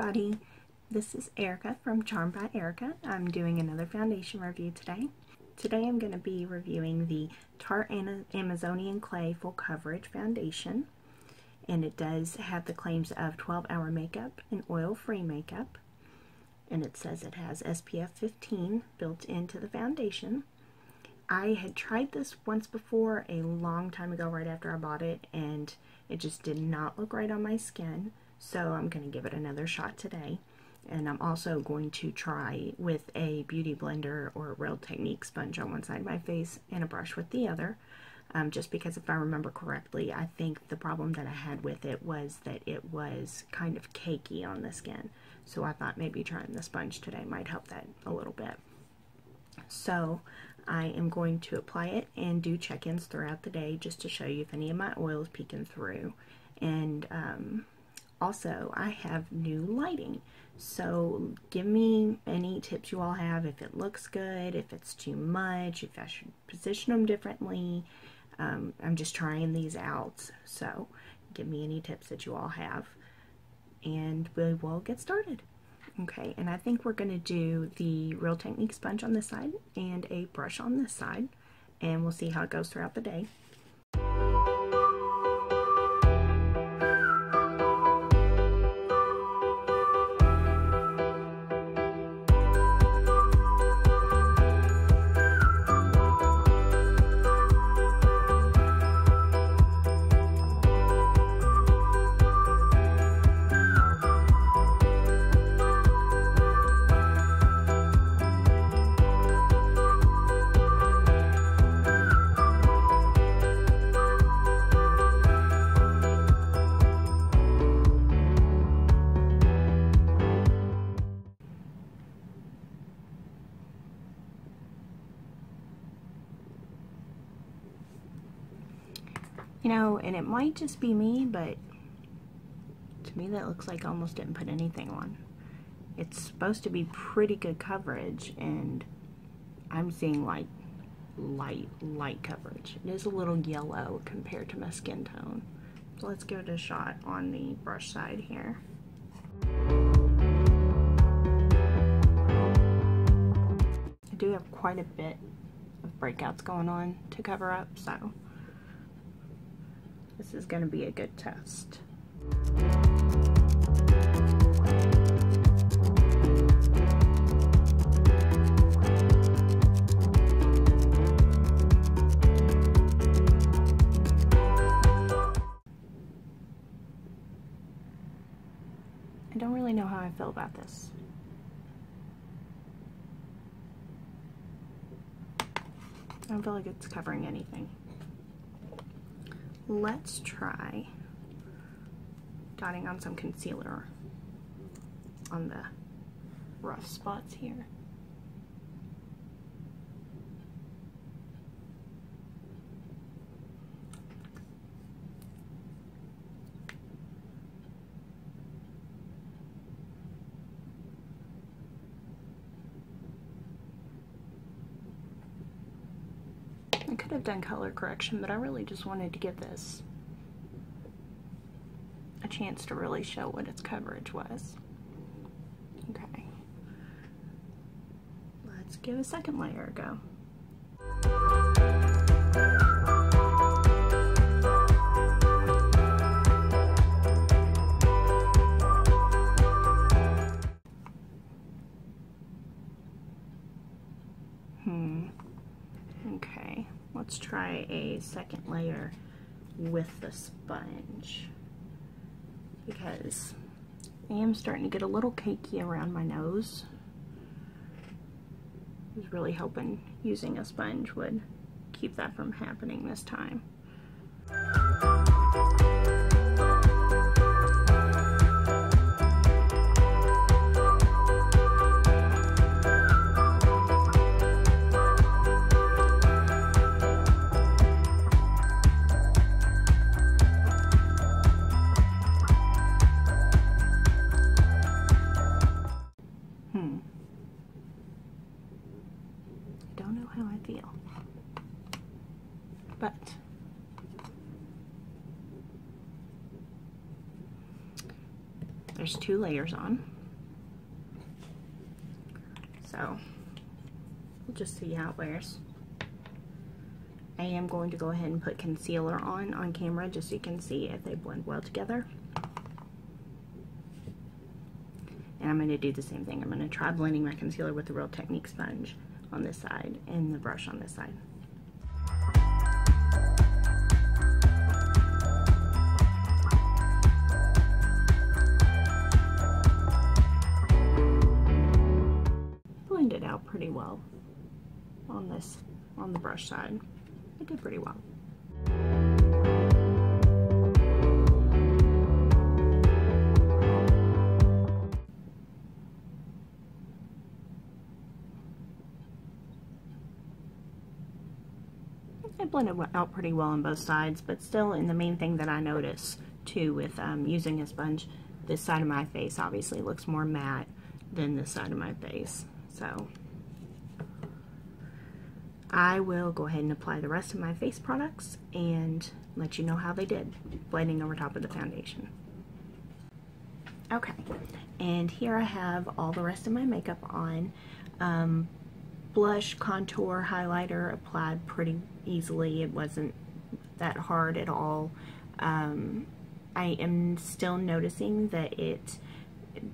everybody, this is Erica from Charmed by Erica. I'm doing another foundation review today. Today I'm going to be reviewing the Tarte Amazonian Clay Full Coverage Foundation, and it does have the claims of 12-hour makeup and oil-free makeup, and it says it has SPF 15 built into the foundation. I had tried this once before a long time ago right after I bought it, and it just did not look right on my skin, so I'm going to give it another shot today. And I'm also going to try with a beauty blender or a Real Technique sponge on one side of my face and a brush with the other, just because if I remember correctly, I think the problem that I had with it was that it was kind of cakey on the skin. So I thought maybe trying the sponge today might help that a little bit. So I am going to apply it and do check-ins throughout the day just to show you if any of my oil is peeking through. And also, I have new lighting, so give me any tips you all have, if it looks good, if it's too much, if I should position them differently. I'm just trying these out, so give me any tips that you all have, and we will get started. Okay, and I think we're going to do the Real Technique sponge on this side and a brush on this side, and we'll see how it goes throughout the day. You know, and it might just be me, but to me that looks like I almost didn't put anything on. It's supposed to be pretty good coverage, and I'm seeing like light coverage. It is a little yellow compared to my skin tone. So let's give it a shot on the brush side here. I do have quite a bit of breakouts going on to cover up, so this is going to be a good test. I don't really know how I feel about this. I don't feel like it's covering anything. Let's try dotting on some concealer on the rough spots here. I could have done color correction, but I really just wanted to give this a chance to really show what its coverage was. Okay. Let's give a second layer a go. Okay, let's try a second layer with the sponge, because I am starting to get a little cakey around my nose. I was really hoping using a sponge would keep that from happening this time. Don't know how I feel, but there's 2 layers on. so we'll just see how it wears. I am going to go ahead and put concealer on camera just so you can see if they blend well together. And I'm going to do the same thing. I'm going to try blending my concealer with the Real Technique sponge on this side and the brush on this side. Blend it out pretty well on the brush side. I did pretty well. I blended out pretty well on both sides, but still, and the main thing that I notice too with using a sponge, this side of my face obviously looks more matte than this side of my face. So I will go ahead and apply the rest of my face products and let you know how they did, blending over top of the foundation. Okay, and here I have all the rest of my makeup on. Blush, contour, highlighter applied pretty easily. It wasn't that hard at all. I am still noticing that it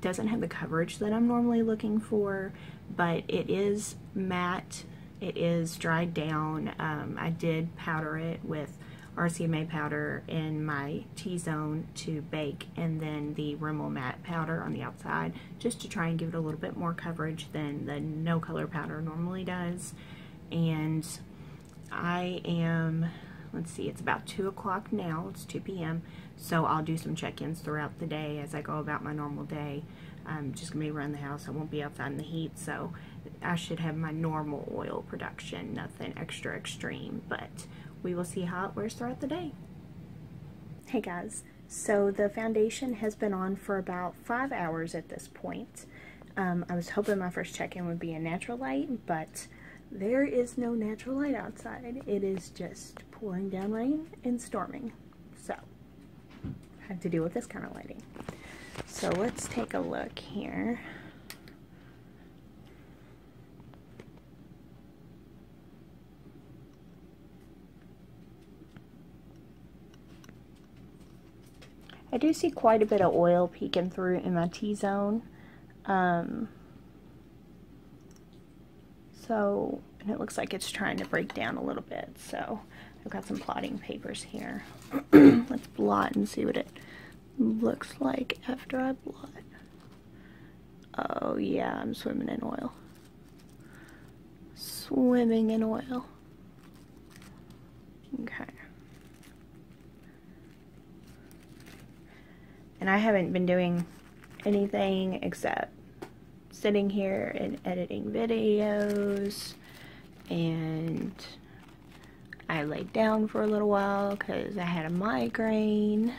doesn't have the coverage that I'm normally looking for, but it is matte. It is dried down. I did powder it with RCMA powder in my T-zone to bake, and then the Rimmel matte powder on the outside, just to try and give it a little bit more coverage than the no color powder normally does. And I am, let's see, it's about 2 o'clock now. It's 2 p.m. So I'll do some check-ins throughout the day as I go about my normal day. I'm just gonna be around the house. I won't be outside in the heat, so I should have my normal oil production, nothing extra extreme, but we will see how it wears throughout the day. Hey guys, so the foundation has been on for about 5 hours at this point. I was hoping my first check-in would be a natural light, but there is no natural light outside. It is just pouring down rain and storming. So I have to deal with this kind of lighting. So let's take a look here. I do see quite a bit of oil peeking through in my T-zone. And it looks like it's trying to break down a little bit. So I've got some blotting papers here. Let's blot and see what it looks like after I blot. Oh yeah, I'm swimming in oil. Swimming in oil. Okay. And I haven't been doing anything except sitting here and editing videos, and I laid down for a little while because I had a migraine.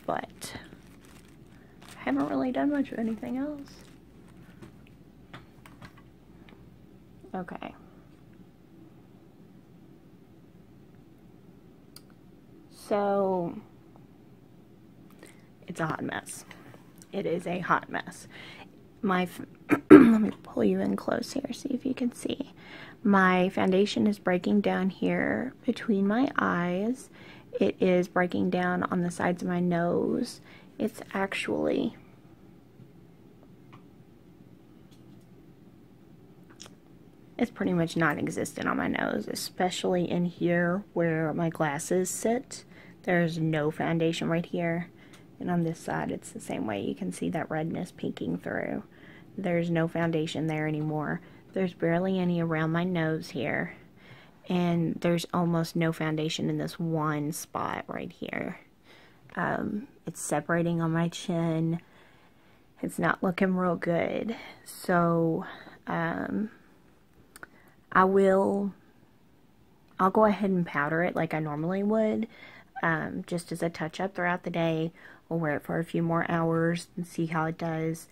But I haven't really done much of anything else. Okay. So, it's a hot mess. It is a hot mess. Let me pull you in close here, see if you can see. My foundation is breaking down here between my eyes. It is breaking down on the sides of my nose. It's actually pretty much non-existent on my nose, especially in here where my glasses sit. There's no foundation right here, and on this side it's the same way. You can see that redness peeking through. There's no foundation there anymore. There's barely any around my nose here, and there's almost no foundation in this one spot right here. It's separating on my chin. It's not looking real good. So I'll go ahead and powder it like I normally would, just as a touch-up throughout the day. We'll wear it for a few more hours and see how it does.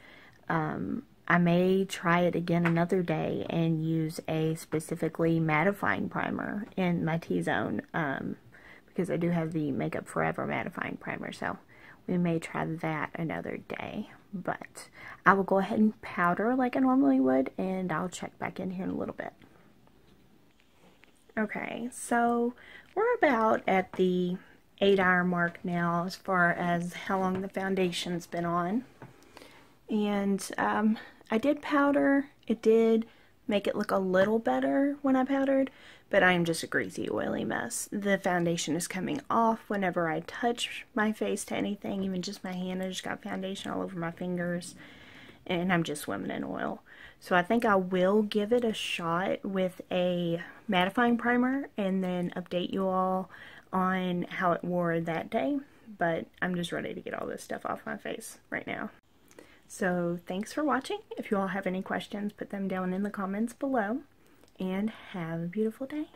I may try it again another day and use a specifically mattifying primer in my T-zone, because I do have the Makeup Forever mattifying primer, so we may try that another day. But I will go ahead and powder like I normally would, and I'll check back in here in a little bit. Okay, so we're about at the 8-hour mark now as far as how long the foundation's been on. And I did powder. It did make it look a little better when I powdered, but I am just a greasy, oily mess. The foundation is coming off whenever I touch my face to anything, even just my hand. I just got foundation all over my fingers, and I'm just swimming in oil. So I think I will give it a shot with a mattifying primer and then update you all on how it wore that day. But I'm just ready to get all this stuff off my face right now. So thanks for watching. If you all have any questions, put them down in the comments below, and have a beautiful day.